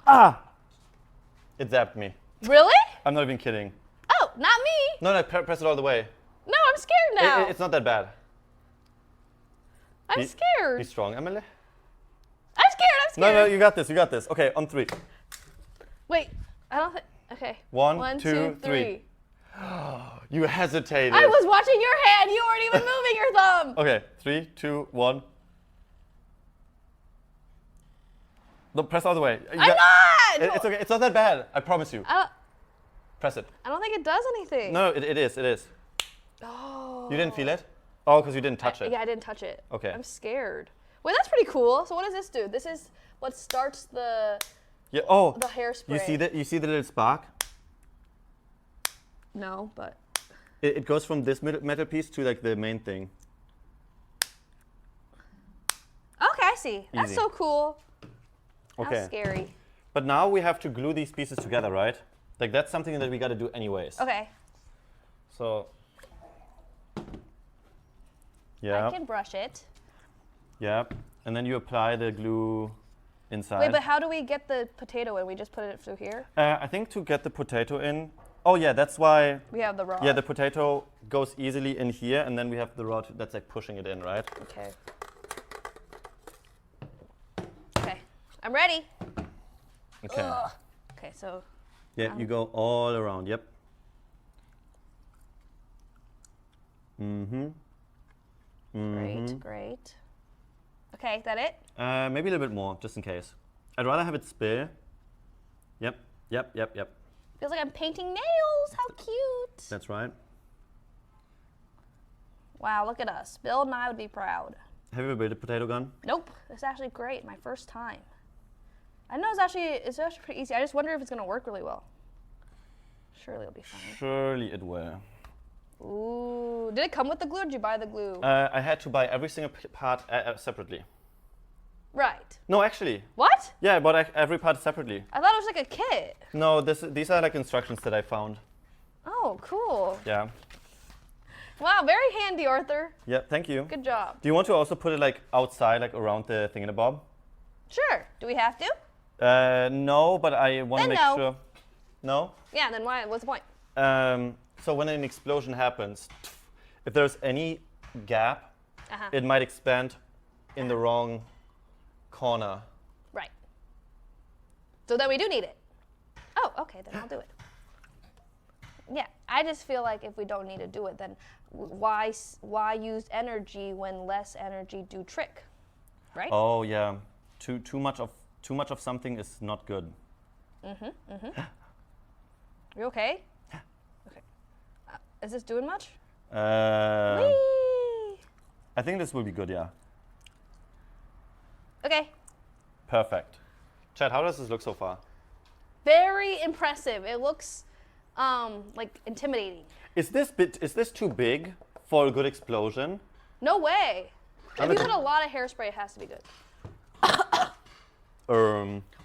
Ah! It zapped me. Really? I'm not even kidding. Oh, not me. No, press it all the way. No, I'm scared now. It's not that bad. I'm scared. Be strong, Emily. I'm scared. No, you got this. Okay, on 3. Wait, I don't think. Okay. 1, 2, 3. You hesitated. I was watching your hand. You weren't even moving your thumb. Okay, 3, 2, 1. No, press all the way. I'm not. It's okay. It's not that bad. I promise you. Press it. I don't think it does anything. No, it is. It is. Oh. You didn't feel it? Oh, because you didn't touch it. Yeah, I didn't touch it. Okay. I'm scared. Wait, that's pretty cool. So what does this do? This is what starts the the hairspray. You see the little spark? No, but It goes from this metal piece to like the main thing. okay, I see. That's Easy. so cool. Okay. That's scary. But now we have to glue these pieces together, right? Like that's something that we got to do anyways. Okay. So. Yeah. I can brush it. Yeah. And then you apply the glue inside. Wait, but how do we get the potato in? We just put it through here? I think to get the potato in. Oh yeah, that's why. We have the rod. Yeah, the potato goes easily in here, and then we have the rod that's like pushing it in, right? Okay. Okay. I'm ready. Okay. Ugh. Okay, so. Yeah, you go all around. Yep. Great. Okay, that it? Maybe a little bit more, just in case. I'd rather have it spill. Yep. Feels like I'm painting nails. How cute. That's right. Wow, look at us. Bill and I would be proud. Have you ever built a potato gun? Nope. It's actually great. My first time. I know it's actually pretty easy. I just wonder if it's going to work really well. Surely it'll be fine. Surely it will. Ooh. Did it come with the glue or did you buy the glue? I had to buy every single part separately. Right. No, actually. What? Yeah, I bought every part separately. I thought it was like a kit. No, these are like instructions that I found. Oh, cool. Yeah. Wow, very handy, Arthur. Yeah, thank you. Good job. Do you want to also put it like outside, like around the thingamabob? Sure. Do we have to? No, but I want to make sure. No? Yeah, then why? What's the point? So when an explosion happens, if there's any gap, it might expand in the wrong corner. Right. So then we do need it. Oh, okay, then I'll do it. Yeah, I just feel like if we don't need to do it, then why use energy when less energy do trick, right? Oh yeah, too much of something is not good. You okay? Okay. Is this doing much? I think this will be good, yeah. Okay. Perfect. Chad, how does this look so far? Very impressive. It looks like intimidating. Is this too big for a good explosion? No way. If you put a lot of hairspray, it has to be good.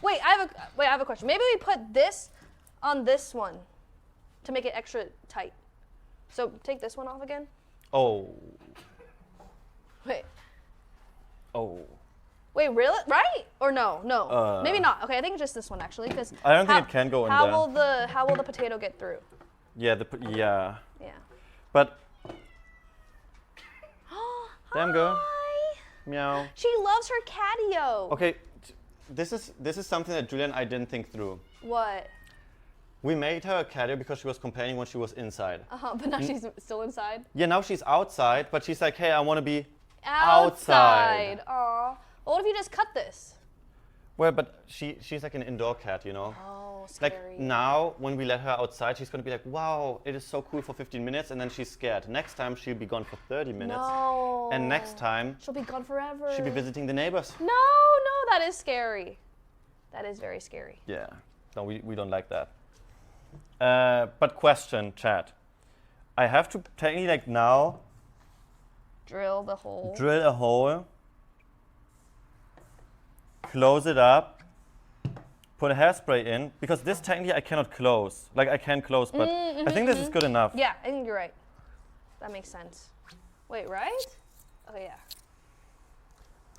Wait, I have a question. Maybe we put this on this one to make it extra tight. So take this one off again. Oh. Wait. Oh. Wait, really? Right? Or no? No. Maybe not. Okay, I think just this one actually, because I don't think it can go in there. How will the potato get through? Yeah. Yeah. But. Damn girl. Hi. Meow. She loves her catio. Okay, this is something that Julia and I didn't think through. What? We made her a catio because she was complaining when she was inside. But now she's still inside? Yeah, now she's outside, but she's like, hey, I want to be outside. Aw. Well, what if you just cut this? Well, but she's like an indoor cat, you know? Oh, scary. Like now, when we let her outside, she's going to be like, wow, it is so cool for 15 minutes, and then she's scared. Next time, she'll be gone for 30 minutes. No. And next time, she'll be gone forever. she'll be visiting the neighbors. No, that is scary. That is very scary. Yeah, no, we don't like that. But question, Chad. I have to technically, like now, drill the hole. Drill a hole. Close it up. Put a hairspray in, because this technically I cannot close. Like I can close, but I think this is good enough. Yeah, I think you're right. That makes sense. Wait, right? Oh yeah.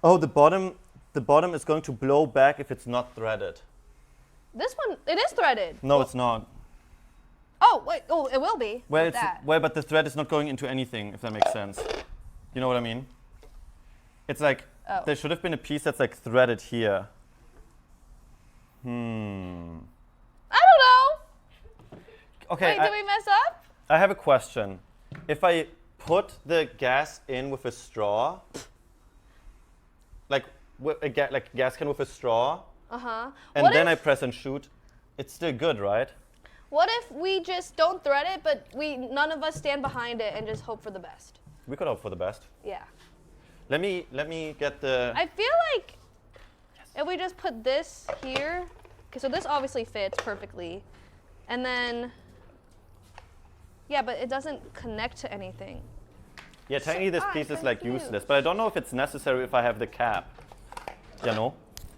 Oh, the bottom is going to blow back if it's not threaded. This one, it is threaded. No, it's not. Oh, wait. Oh, it will be. Well, with that. well, but the thread is not going into anything, if that makes sense. You know what I mean? It's like, there should have been a piece that's like threaded here. I don't know. Okay. Wait, did we mess up? I have a question. If I put the gas in with a straw, like like gas can with a straw, and then I press and shoot, it's still good, right? What if we just don't thread it, but none of us stand behind it and just hope for the best? We could hope for the best. Yeah. Let me get the. I feel like if we just put this here, okay, so this obviously fits perfectly, and then yeah, but it doesn't connect to anything. Yeah, technically this piece is like useless, but I don't know if it's necessary if I have the cap. You know,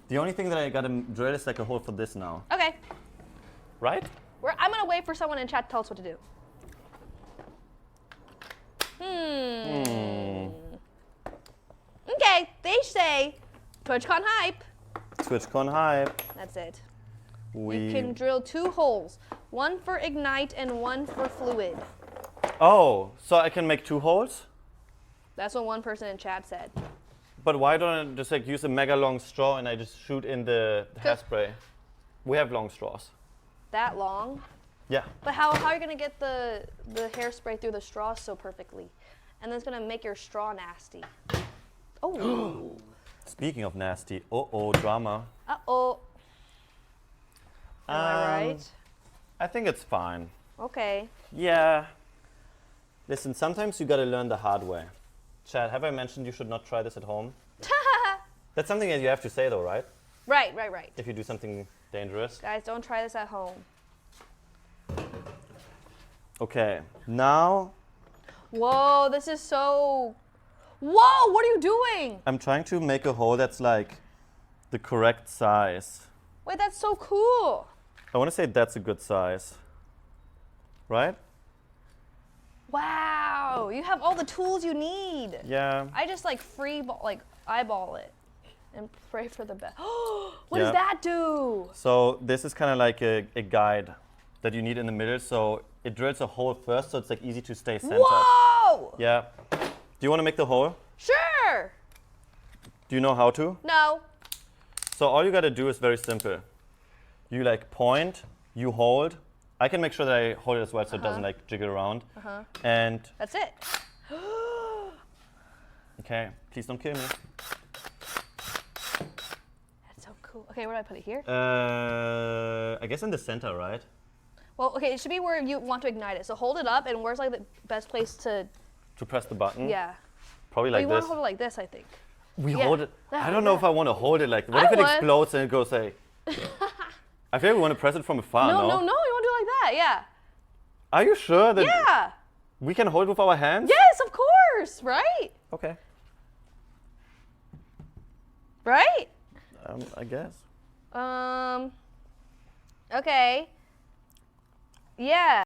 the only thing that I gotta drill is like a hole for this now. Okay. Right? I'm gonna wait for someone in chat to tell us what to do. Okay, they say TwitchCon hype. TwitchCon hype. That's it. You can drill 2 holes, one for ignite and one for fluid. Oh, so I can make 2 holes? That's what one person in chat said. But why don't I just like use a mega long straw and I just shoot in the hairspray? We have long straws. That long? Yeah. But how are you gonna get the hairspray through the straw so perfectly? And then it's gonna make your straw nasty. Oh. Speaking of nasty, drama. Uh-oh. Am I right? I think it's fine. Okay. Yeah. Listen, sometimes you gotta learn the hard way. Chad, have I mentioned you should not try this at home? That's something that you have to say though, right? Right. If you do something dangerous. Guys, don't try this at home. Okay, now. Whoa, this is so... Whoa, what are you doing? I'm trying to make a hole that's like the correct size. Wait, that's so cool. I want to say that's a good size. Right? Wow, you have all the tools you need. Yeah. I just like eyeball it and pray for the best. What does that do? So this is kind of like a guide that you need in the middle. So it drills a hole first, so it's like easy to stay centered. Whoa! Yeah. Do you want to make the hole? Sure. Do you know how to? No. So all you got to do is very simple. You like point, you hold. I can make sure that I hold it as well so it doesn't like jiggle around. And that's it. Okay, please don't kill me. That's so cool. Okay, where do I put it here? I guess in the center, right? Well, okay, it should be where you want to ignite it. So hold it up, and where's like the best place to press the button? Yeah. Probably like you this. want to hold it like this, I think. We hold it. I don't know if I want to hold it like. What if it explodes and it goes like? I feel like we want to press it from afar. No, you want to do it like that. Yeah. Are you sure that? Yeah. We can hold it with our hands? Yes, of course. Right. Okay. Right. I guess. Okay. Yeah.